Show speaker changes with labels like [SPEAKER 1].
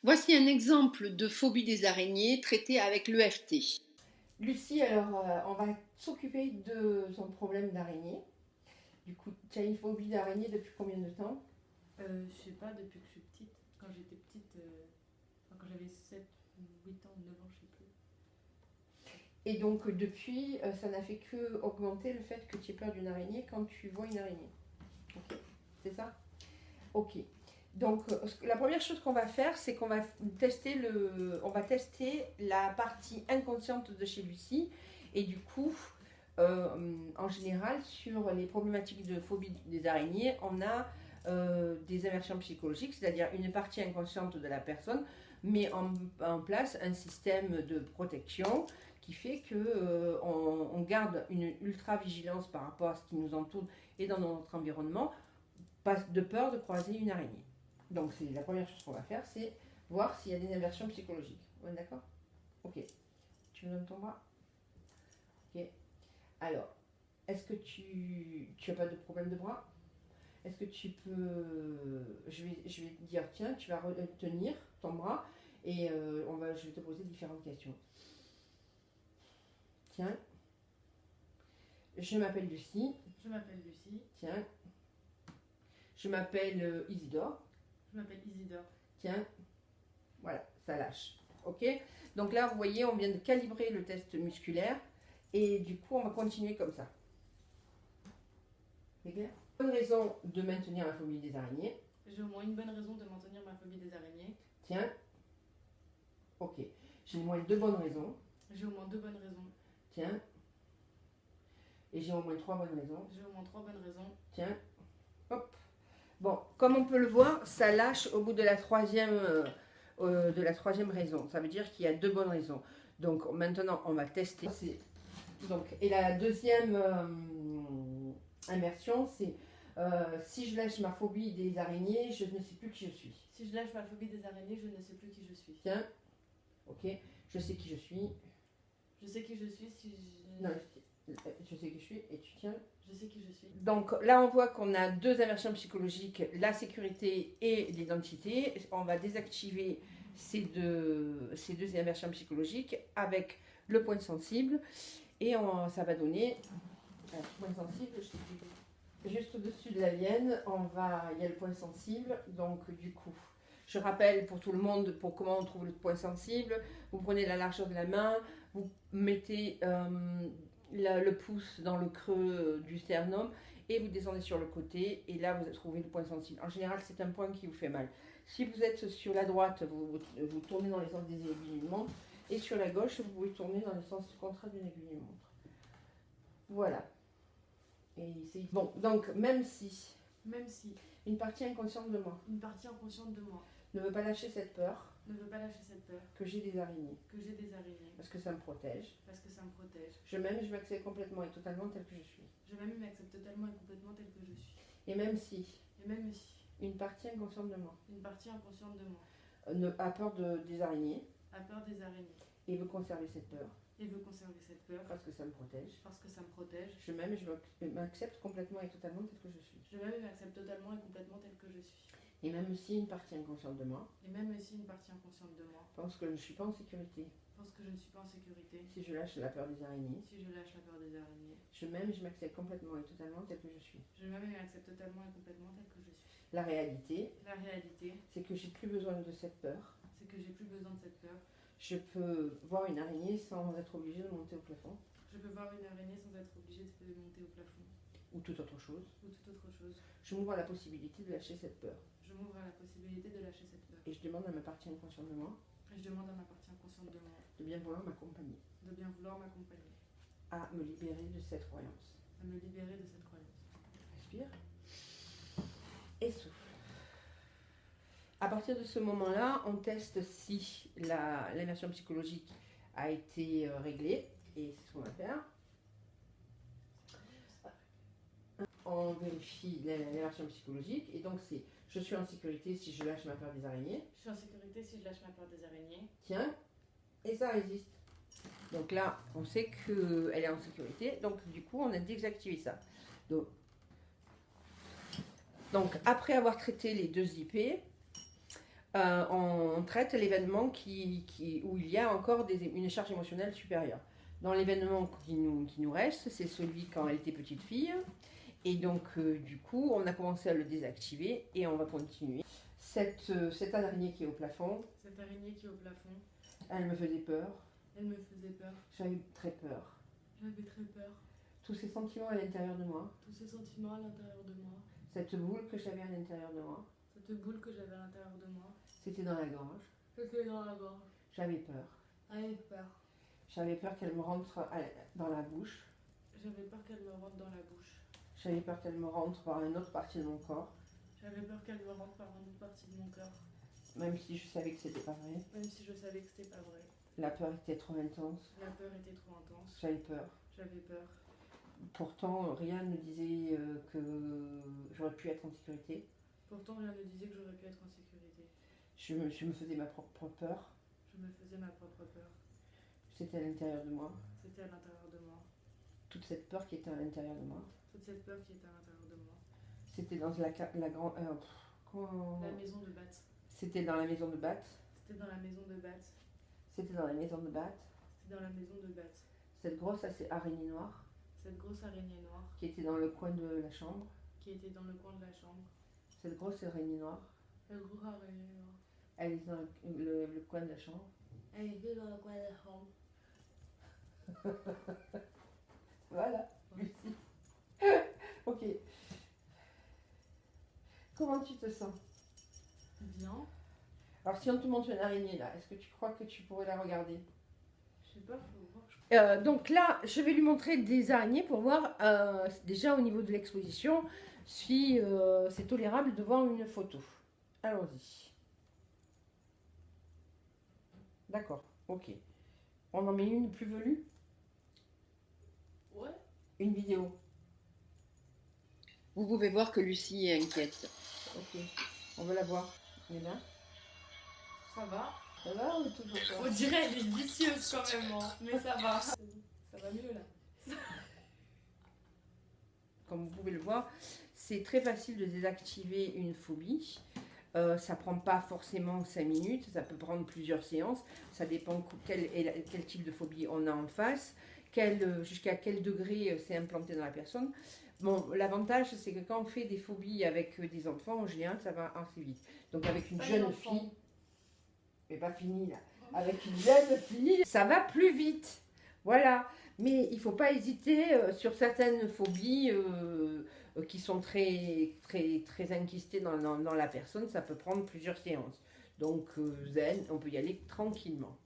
[SPEAKER 1] Voici un exemple de phobie des araignées traité avec l'EFT.
[SPEAKER 2] Lucie, alors on va s'occuper de son problème d'araignée. Du coup, tu as une phobie d'araignée depuis combien de temps?
[SPEAKER 3] Je sais pas, depuis que je suis petite. Quand j'étais petite, quand j'avais 7, 8 ans, 9 ans, je sais plus.
[SPEAKER 2] Et donc depuis, ça n'a fait que augmenter le fait que tu aies peur d'une araignée quand tu vois une araignée. Ok, c'est ça? Ok. Donc la première chose qu'on va faire, c'est qu'on va tester la partie inconsciente de chez Lucie. Et du coup, en général, sur les problématiques de phobie des araignées, on a des aversions psychologiques, c'est-à-dire une partie inconsciente de la personne met en place un système de protection qui fait que on garde une ultra vigilance par rapport à ce qui nous entoure et dans notre environnement, pas de peur de croiser une araignée. Donc c'est la première chose qu'on va faire, c'est voir s'il y a des aversions psychologiques. On est d'accord? Ok. Tu me donnes ton bras? Ok. Alors, est-ce que tu as pas de problème de bras? Est-ce que tu peux... je vais te dire, tiens, tu vas retenir ton bras et je vais te poser différentes questions. Tiens, je m'appelle Lucie.
[SPEAKER 3] Je m'appelle Lucie.
[SPEAKER 2] Tiens, je m'appelle Isidore.
[SPEAKER 3] Je m'appelle Isidore.
[SPEAKER 2] Tiens, voilà, ça lâche. Ok? Donc là, vous voyez, on vient de calibrer le test musculaire et du coup, on va continuer comme ça. C'est clair? Bonne raison de maintenir la phobie des araignées.
[SPEAKER 3] J'ai au moins une bonne raison de maintenir ma phobie des araignées.
[SPEAKER 2] Tiens, ok. J'ai au moins deux bonnes raisons.
[SPEAKER 3] J'ai au moins 2 bonnes raisons.
[SPEAKER 2] Tiens. Et j'ai au moins trois bonnes raisons.
[SPEAKER 3] J'ai au moins 3 bonnes raisons.
[SPEAKER 2] Tiens. Hop. Bon, comme on peut le voir, ça lâche au bout de la troisième raison. Ça veut dire qu'il y a deux bonnes raisons. Donc maintenant, on va tester. Donc, et la deuxième immersion, c'est si je lâche ma phobie des araignées, je ne sais plus qui je suis.
[SPEAKER 3] Si je lâche ma phobie des araignées, je ne sais plus qui je suis.
[SPEAKER 2] Tiens. Ok. Je sais qui je suis.
[SPEAKER 3] Je sais qui je suis si je...
[SPEAKER 2] Non, je sais qui je suis et tu tiens.
[SPEAKER 3] Je sais qui je suis.
[SPEAKER 2] Donc là, on voit qu'on a deux aversions psychologiques, la sécurité et l'identité. On va désactiver ces deux aversions psychologiques avec le point sensible. Et ça va donner un point sensible. Juste au-dessus de la liane, il y a le point sensible. Donc du coup, je rappelle pour tout le monde pour comment on trouve le point sensible. Vous prenez la largeur de la main, vous mettez le pouce dans le creux du sternum et vous descendez sur le côté et là vous trouvez le point sensible. En général, c'est un point qui vous fait mal. Si vous êtes sur la droite, vous tournez dans les sens des aiguilles d'une montre et sur la gauche, vous pouvez tourner dans le sens contraire d'une aiguille d'une montre. Voilà. Et c'est bon. Donc même si une partie inconsciente de moi ne veut pas lâcher cette peur que j'ai des araignées, parce que ça me protège, je m'aime et je m'accepte complètement et totalement tel que je suis. Et même si une partie inconsciente de moi a peur des araignées et veut conserver cette peur parce que ça me protège, je m'aime et je m'accepte complètement et totalement tel que je suis. Et même si une partie inconsciente de moi pense que je ne suis pas en sécurité, si je lâche la peur des araignées, je m'aime et je m'accepte complètement et totalement tel que je suis. La réalité, c'est que j'ai plus besoin de cette peur. Je peux voir une araignée sans être obligée de monter au plafond. Ou toute autre chose. Je m'ouvre à la possibilité de lâcher cette peur. Et je demande à ma partie inconsciente de moi de bien vouloir m'accompagner. À me libérer de cette croyance. Respire. Et souffle. À partir de ce moment-là, on teste si l'immersion psychologique a été réglée. Et c'est ce qu'on va faire. On vérifie l'immersion psychologique. Et donc c'est je suis en sécurité si je lâche ma peur des araignées. Tiens. Et ça résiste. Donc là, on sait qu'elle est en sécurité. Donc du coup, on a désactivé ça. Donc après avoir traité les deux IP, On traite l'événement où il y a encore une charge émotionnelle supérieure. Dans l'événement qui nous reste, c'est celui quand elle était petite fille. Et donc, du coup, on a commencé à le désactiver et on va continuer. Cette araignée qui est au plafond,
[SPEAKER 3] Cette araignée qui est au plafond,
[SPEAKER 2] elle me faisait peur.
[SPEAKER 3] elle me faisait peur.
[SPEAKER 2] J'avais très peur.
[SPEAKER 3] J'avais très peur.
[SPEAKER 2] Tous ces sentiments à l'intérieur de moi,
[SPEAKER 3] Tous ces sentiments à l'intérieur de moi,
[SPEAKER 2] cette boule que j'avais à l'intérieur de moi,
[SPEAKER 3] cette boule que j'avais à l'intérieur de moi,
[SPEAKER 2] c'était dans la gorge.
[SPEAKER 3] c'était dans la gorge.
[SPEAKER 2] J'avais peur.
[SPEAKER 3] J'avais peur.
[SPEAKER 2] J'avais peur qu'elle me rentre dans la bouche.
[SPEAKER 3] J'avais peur qu'elle me rentre dans la bouche.
[SPEAKER 2] J'avais peur qu'elle me rentre par une autre partie de mon corps,
[SPEAKER 3] J'avais peur qu'elle me rentre par une autre partie de mon cœur,
[SPEAKER 2] même si je savais que c'était pas vrai.
[SPEAKER 3] même si je savais que c'était pas vrai.
[SPEAKER 2] La peur était trop intense.
[SPEAKER 3] La peur était trop intense.
[SPEAKER 2] J'avais peur.
[SPEAKER 3] J'avais peur.
[SPEAKER 2] Pourtant, rien ne disait que j'aurais pu être en sécurité.
[SPEAKER 3] Pourtant, rien ne disait que j'aurais pu être en sécurité.
[SPEAKER 2] Je me faisais ma propre peur.
[SPEAKER 3] Je me faisais ma propre peur.
[SPEAKER 2] C'était à l'intérieur de moi.
[SPEAKER 3] C'était à l'intérieur de moi.
[SPEAKER 2] Toute cette peur qui était à l'intérieur de moi.
[SPEAKER 3] Toute cette peur qui était à l'intérieur de moi.
[SPEAKER 2] C'était dans la grande...
[SPEAKER 3] La maison de Bat.
[SPEAKER 2] C'était dans la maison de Bat.
[SPEAKER 3] C'était dans la maison de Bat.
[SPEAKER 2] C'était dans la maison de Bat.
[SPEAKER 3] C'était dans la maison de Bat.
[SPEAKER 2] Cette grosse araignée noire
[SPEAKER 3] Cette grosse araignée noire
[SPEAKER 2] qui était dans le coin de la chambre.
[SPEAKER 3] qui était dans le coin de la chambre.
[SPEAKER 2] Cette grosse araignée noire,
[SPEAKER 3] Cette grosse araignée noire.
[SPEAKER 2] elle était dans le coin de la chambre.
[SPEAKER 3] Elle était dans le coin de la chambre.
[SPEAKER 2] Voilà, Lucie. Ok. Comment tu te sens?
[SPEAKER 3] Bien.
[SPEAKER 2] Alors si on te montre une araignée là, est-ce que tu crois que tu pourrais la regarder?
[SPEAKER 3] Je sais pas, faut voir.
[SPEAKER 2] Donc là, je vais lui montrer des araignées pour voir déjà au niveau de l'exposition si c'est tolérable de voir une photo. Allons-y. D'accord, ok. On en met une plus velue?
[SPEAKER 3] Ouais.
[SPEAKER 2] Une vidéo.
[SPEAKER 1] Vous pouvez voir que Lucie est inquiète.
[SPEAKER 2] Ok. On veut la voir. Elle est là?
[SPEAKER 3] Ça va.
[SPEAKER 2] Ça va ou toujours pas?
[SPEAKER 3] On dirait elle est vicieuse quand même, hein. Mais ça va. Ça va mieux là.
[SPEAKER 2] Comme vous pouvez le voir, c'est très facile de désactiver une phobie. Ça prend pas forcément 5 minutes, ça peut prendre plusieurs séances. Ça dépend quel type de phobie on a en face, jusqu'à quel degré c'est implanté dans la personne. Bon, l'avantage, c'est que quand on fait des phobies avec des enfants, en général, ça va assez vite. Donc avec une
[SPEAKER 3] Pas
[SPEAKER 2] jeune
[SPEAKER 3] les enfants.
[SPEAKER 2] fille, mais pas fini là, avec une jeune fille, ça va plus vite. Voilà. Mais il ne faut pas hésiter sur certaines phobies qui sont très, très, très enquistées dans la personne. Ça peut prendre plusieurs séances. Donc, zen, on peut y aller tranquillement.